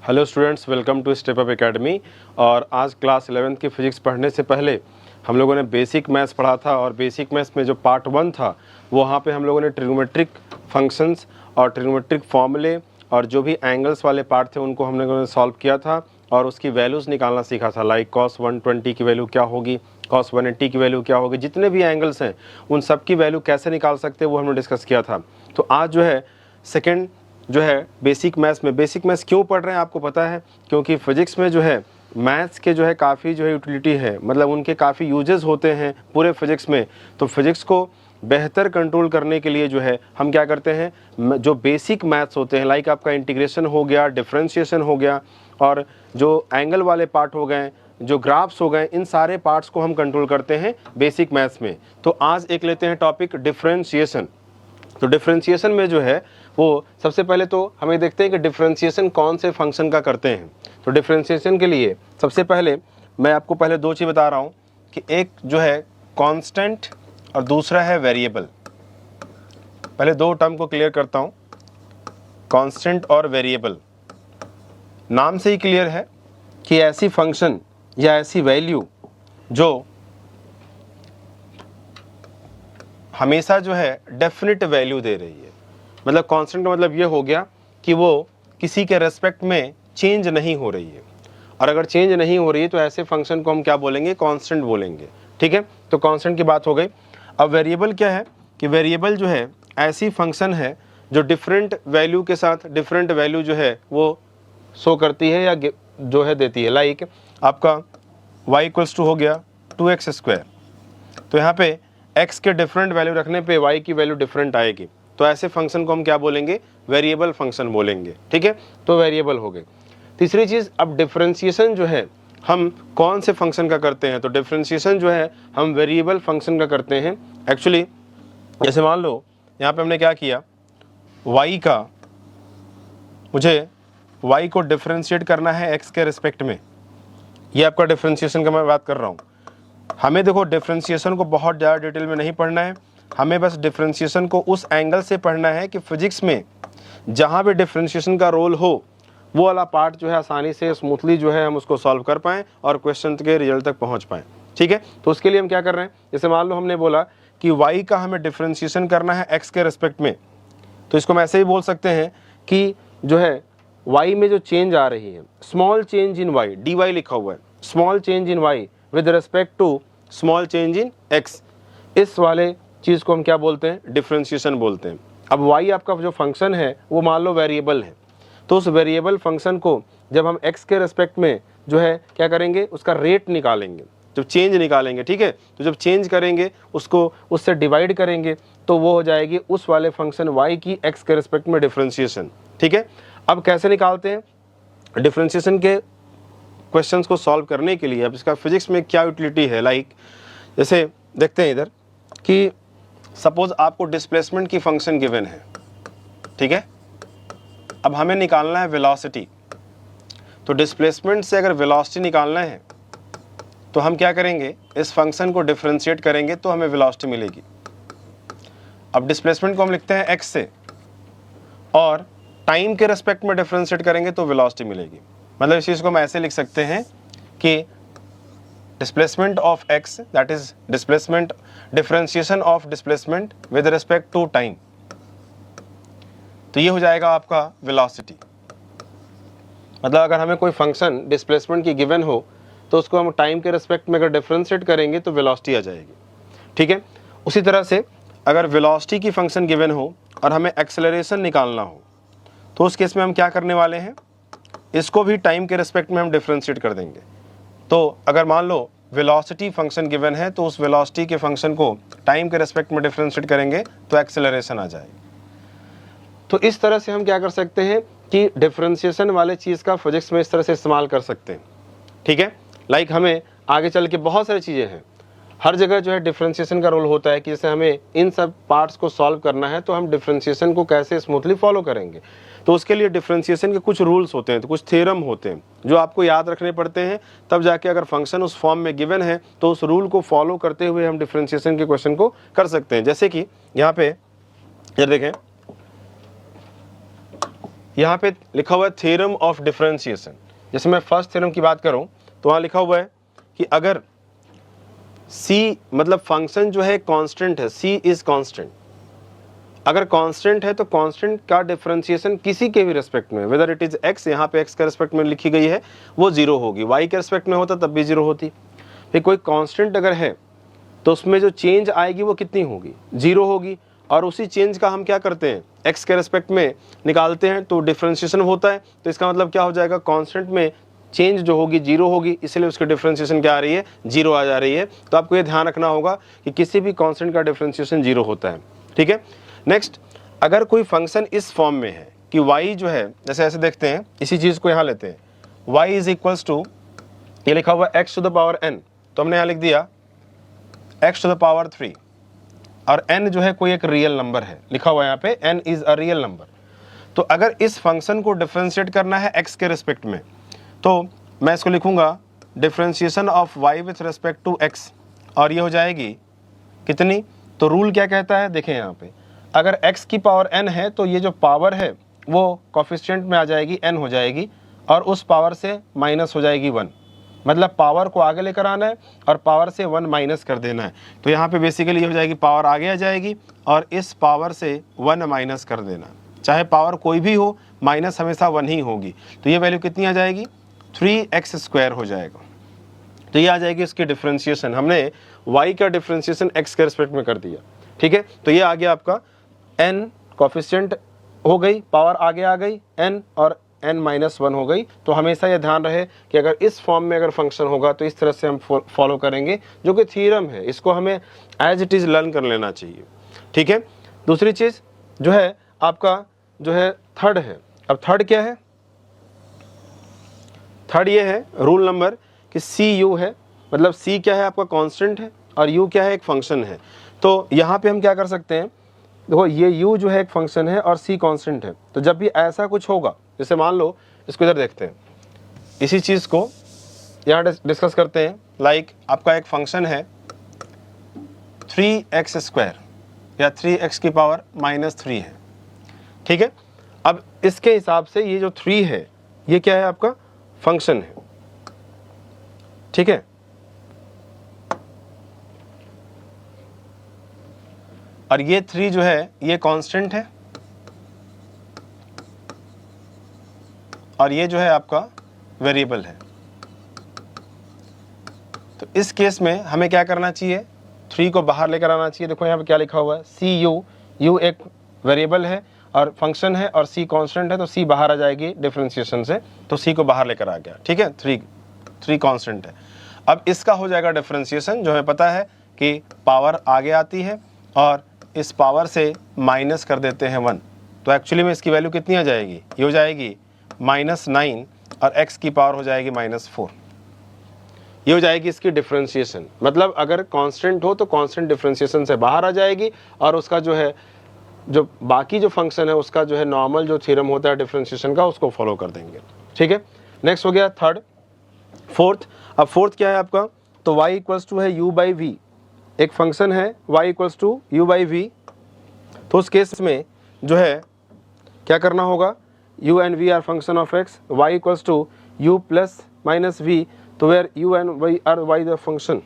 Hello students, welcome to Step Up Academy. और आज class 11th की फिजिक्स पढ़ने से पहले हम लोगों ने बेसिक मैथ्स पढ़ा था और बेसिक मैथ्स में जो पार्ट 1 था वहाँ पे हम लोगों ने ट्रिग्नोमेट्रिक फंक्शंस और ट्रिग्नोमेट्रिक फॉर्मूले और जो भी एंगल्स वाले पार्ट थे उनको हम लोगों ने सॉल्व किया था और उसकी वैल्यूज़ निकालना सीखा था। लाइक cos 120 की वैल्यू क्या होगी, cos 180 की वैल्यू क्या होगी, जितने भी एंगल्स हैं उन सब की वैल्यू कैसे निकाल सकते हैं वो हमने डिस्कस किया था। तो आज जो है सेकेंड जो है बेसिक मैथ्स क्यों पढ़ रहे हैं आपको पता है, क्योंकि फिजिक्स में जो है मैथ्स के जो है काफ़ी जो है यूटिलिटी है, मतलब उनके काफ़ी यूजेस होते हैं पूरे फिजिक्स में। तो फिजिक्स को बेहतर कंट्रोल करने के लिए जो है हम क्या करते हैं, जो बेसिक मैथ्स होते हैं लाइक आपका इंटीग्रेशन हो गया, डिफरेंशिएशन हो गया और जो एंगल वाले पार्ट हो गए, जो ग्राफ्स हो गए, इन सारे पार्ट्स को हम कंट्रोल करते हैं बेसिक मैथ्स में। तो आज एक लेते हैं टॉपिक डिफरेंशिएशन। तो डिफरेंशिएशन में जो है वो सबसे पहले तो हमें देखते हैं कि डिफरेंशिएशन कौन से फंक्शन का करते हैं। तो डिफरेंशिएशन के लिए सबसे पहले मैं आपको पहले दो चीज़ बता रहा हूँ कि एक जो है कांस्टेंट और दूसरा है वेरिएबल। पहले दो टर्म को क्लियर करता हूँ, कांस्टेंट और वेरिएबल। नाम से ही क्लियर है कि ऐसी फंक्शन या ऐसी वैल्यू जो हमेशा जो है डेफिनेट वैल्यू दे रही है। मतलब कांस्टेंट का मतलब ये हो गया कि वो किसी के रेस्पेक्ट में चेंज नहीं हो रही है, और अगर चेंज नहीं हो रही है तो ऐसे फंक्शन को हम क्या बोलेंगे, कांस्टेंट बोलेंगे। ठीक है, तो कांस्टेंट की बात हो गई। अब वेरिएबल क्या है कि वेरिएबल जो है ऐसी फंक्शन है जो डिफरेंट वैल्यू के साथ डिफरेंट वैल्यू जो है वो शो करती है या जो है देती है। लाइक आपका y = हो गया 2x², तो यहाँ पे x के डिफरेंट वैल्यू रखने पे y की वैल्यू डिफरेंट आएगी। तो ऐसे फंक्शन को हम क्या बोलेंगे, वेरिएबल फंक्शन बोलेंगे। ठीक है, तो वेरिएबल हो गए। तीसरी चीज़, अब डिफरेंशिएशन जो है हम कौन से फंक्शन का करते हैं, तो डिफरेंशिएशन जो है हम वेरिएबल फंक्शन का करते हैं। एक्चुअली जैसे मान लो यहाँ पे हमने क्या किया, मुझे y को डिफरेंशिएट करना है x के रिस्पेक्ट में। ये आपका डिफरेंशिएशन का मैं बात कर रहा हूँ। हमें देखो डिफरेंशिएशन को बहुत ज़्यादा डिटेल में नहीं पढ़ना है, हमें बस डिफरेंशिएशन को उस एंगल से पढ़ना है कि फिजिक्स में जहाँ भी डिफरेंशिएशन का रोल हो वो वाला पार्ट जो है आसानी से स्मूथली जो है हम उसको सॉल्व कर पाएँ और क्वेश्चन के रिजल्ट तक पहुँच पाएँ। ठीक है, तो उसके लिए हम क्या कर रहे हैं, जैसे मान लो हमने बोला कि y का हमें डिफरेंशिएशन करना है x के रिस्पेक्ट में, तो इसको हम ऐसे ही बोल सकते हैं कि जो है y में जो चेंज आ रही है, small change in y, dy लिखा हुआ है, small change in y with respect to small change in x, इस वाले चीज़ को हम क्या बोलते हैं, डिफरेंशिएशन बोलते हैं। अब y आपका जो फंक्शन है वो मान लो वेरिएबल है, तो उस वेरिएबल फंक्शन को जब हम x के रिस्पेक्ट में जो है क्या करेंगे, उसका रेट निकालेंगे, जब चेंज निकालेंगे। ठीक है, तो जब चेंज करेंगे उसको उससे डिवाइड करेंगे तो वो हो जाएगी उस वाले फंक्शन y की x के रिस्पेक्ट में डिफरेंशिएशन। ठीक है, अब कैसे निकालते हैं डिफरेंशिएशन के क्वेश्चंस को सॉल्व करने के लिए, अब इसका फिजिक्स में क्या यूटिलिटी है। लाइक जैसे देखते हैं इधर कि सपोज आपको डिस्प्लेसमेंट की फंक्शन गिवन है। ठीक है, अब हमें निकालना है वेलोसिटी। तो डिस्प्लेसमेंट से अगर वेलोसिटी निकालना है तो हम क्या करेंगे, इस फंक्शन को डिफरेंशिएट करेंगे तो हमें वेलोसिटी मिलेगी। अब डिस्प्लेसमेंट को हम लिखते हैं x से और टाइम के रेस्पेक्ट में डिफरेंशिएट करेंगे तो वेलोसिटी मिलेगी। मतलब इस चीज़ को हम ऐसे लिख सकते हैं कि displacement of x, that is displacement, differentiation of displacement with respect to time, तो ये हो जाएगा आपका वेलोसिटी। मतलब अगर हमें कोई फंक्शन डिस्प्लेसमेंट की गिवन हो तो उसको हम टाइम के रिस्पेक्ट में अगर डिफरेंशिएट करेंगे तो वेलोसिटी आ जाएगी। ठीक है, उसी तरह से अगर वेलोसिटी की फंक्शन गिवन हो और हमें एक्सेलरेशन निकालना हो तो उस केस में हम क्या करने वाले हैं, इसको भी टाइम के रिस्पेक्ट में हम डिफरेंशिएट कर देंगे। तो अगर मान लो वेलोसिटी फंक्शन गिवन है तो उस वेलोसिटी के फंक्शन को टाइम के रिस्पेक्ट में डिफरेंशिएट करेंगे तो एक्सेलरेशन आ जाएगी। तो इस तरह से हम क्या कर सकते हैं कि डिफरेंशिएशन वाले चीज़ का फिजिक्स में इस तरह से इस्तेमाल कर सकते हैं। ठीक है, लाइक हमें आगे चल के बहुत सारी चीज़ें हैं, हर जगह जो है डिफरेंशिएशन का रोल होता है कि जैसे हमें इन सब पार्ट्स को सॉल्व करना है तो हम डिफरेंशिएशन को कैसे स्मूथली फॉलो करेंगे। तो उसके लिए डिफरेंशिएशन के कुछ रूल्स होते हैं, तो कुछ थ्योरम होते हैं जो आपको याद रखने पड़ते हैं, तब जाके अगर फंक्शन उस फॉर्म में गिवन है तो उस रूल को फॉलो करते हुए हम डिफरेंशिएशन के क्वेश्चन को कर सकते हैं। जैसे कि यहाँ पे ये देखें, यहाँ पे लिखा हुआ है थ्योरम ऑफ डिफरेंशिएशन। जैसे मैं फर्स्ट थ्योरम की बात करूँ तो वहाँ लिखा हुआ है कि अगर c मतलब फंक्शन जो है कांस्टेंट है, c इज कांस्टेंट, अगर कांस्टेंट है तो कांस्टेंट का डिफरेंशिएशन किसी के भी रेस्पेक्ट में, वेदर इट इज x, यहाँ पे x के रेस्पेक्ट में लिखी गई है, वो जीरो होगी, y के रेस्पेक्ट में होता तब भी जीरो होती। फिर कोई कांस्टेंट अगर है तो उसमें जो चेंज आएगी वो कितनी होगी, जीरो होगी, और उसी चेंज का हम क्या करते हैं, x के रेस्पेक्ट में निकालते हैं तो डिफरेंशिएशन होता है। तो इसका मतलब क्या हो जाएगा, कांस्टेंट में चेंज जो होगी जीरो होगी, इसलिए उसकी डिफरेंशिएशन क्या आ रही है, जीरो आ जा रही है। तो आपको ये ध्यान रखना होगा कि किसी भी कांस्टेंट का डिफरेंशिएशन जीरो होता है, ठीक है। नेक्स्ट, अगर कोई फंक्शन इस फॉर्म में है कि y जो है, जैसे ऐसे देखते हैं, इसी चीज़ को यहाँ लेते हैं, y इज इक्वल्स टू, ये लिखा हुआ x to the power n, तो हमने यहाँ लिख दिया x टू द पावर 3, और n जो है कोई एक रियल नंबर है, लिखा हुआ है यहाँ पे n is a real number. तो अगर इस फंक्शन को डिफरेंशिएट करना है x के रिस्पेक्ट में, तो मैं इसको लिखूंगा differentiation of y with respect to x, और ये हो जाएगी कितनी, तो रूल क्या कहता है, देखें यहाँ पे, अगर x की पावर n है तो ये जो पावर है वो कोफिशिएंट में आ जाएगी, n हो जाएगी, और उस पावर से माइनस हो जाएगी 1, मतलब पावर को आगे लेकर आना है और पावर से 1 माइनस कर देना है। तो यहाँ पे बेसिकली ये हो जाएगी, पावर आगे आ जाएगी और इस पावर से 1 माइनस कर देना, चाहे पावर कोई भी हो, माइनस हमेशा 1 ही होगी। तो ये वैल्यू कितनी आ जाएगी, 3x² हो जाएगा। तो ये आ जाएगी इसकी डिफरेंशिएशन, हमने y का डिफरेंशिएशन x के रिस्पेक्ट में कर दिया, ठीक है। तो ये आ गया आपका n, कोफिशिएंट हो गई, पावर आगे आ गई n, और n-1 हो गई। तो हमेशा ये ध्यान रहे कि अगर इस फॉर्म में अगर फंक्शन होगा तो इस तरह से हम फॉलो करेंगे, जो कि थ्योरम है, इसको हमें एज इट इज़ लर्न कर लेना चाहिए, ठीक है। दूसरी चीज़ जो है आपका जो है थर्ड है। अब थर्ड क्या है, थर्ड ये है रूल नंबर कि सी यू है, मतलब सी क्या है आपका कांस्टेंट है और यू क्या है, एक फंक्शन है। तो यहाँ पे हम क्या कर सकते हैं, देखो ये यू जो है एक फंक्शन है और सी कांस्टेंट है, तो जब भी ऐसा कुछ होगा, जैसे मान लो इसको इधर देखते हैं, इसी चीज़ को यहाँ डिस्कस करते हैं, लाइक आपका एक फंक्शन है 3x² या 3x की पावर -3 है, ठीक है। अब इसके हिसाब से ये जो 3 है ये क्या है, आपका फंक्शन है, ठीक है। और ये 3 जो है ये कांस्टेंट है, और ये जो है आपका वेरिएबल है। तो इस केस में हमें क्या करना चाहिए, 3 को बाहर लेकर आना चाहिए। देखो यहाँ पे क्या लिखा हुआ है, सी यू, यू एक वेरिएबल है और फंक्शन है, और सी कांस्टेंट है, तो सी बाहर आ जाएगी डिफरेंशिएशन से, तो सी को बाहर लेकर आ गया, ठीक है। 3 कांस्टेंट है। अब इसका हो जाएगा डिफरेंशिएशन, जो हमें पता है कि पावर आगे आती है और इस पावर से माइनस कर देते हैं 1, तो एक्चुअली में इसकी वैल्यू कितनी आ जाएगी, ये हो जाएगी -9, और x की पावर हो जाएगी -4। ये हो जाएगी इसकी डिफरेंशिएशन। मतलब अगर कांस्टेंट हो तो कांस्टेंट डिफरेंशिएशन से बाहर आ जाएगी, और उसका जो है, जो बाकी जो फंक्शन है उसका जो है नॉर्मल जो थ्योरम होता है डिफरेंशिएशन का, उसको फॉलो कर देंगे, ठीक है। नेक्स्ट हो गया थर्ड। फोर्थ, अब फोर्थ क्या है आपका, तो y इक्वल्स टू है u/v, एक फंक्शन है y इक्वल्स टू u/v। तो उस केस में जो है क्या करना होगा, u and v are function of x, y equals to u + -v, तो where u and y are y the function,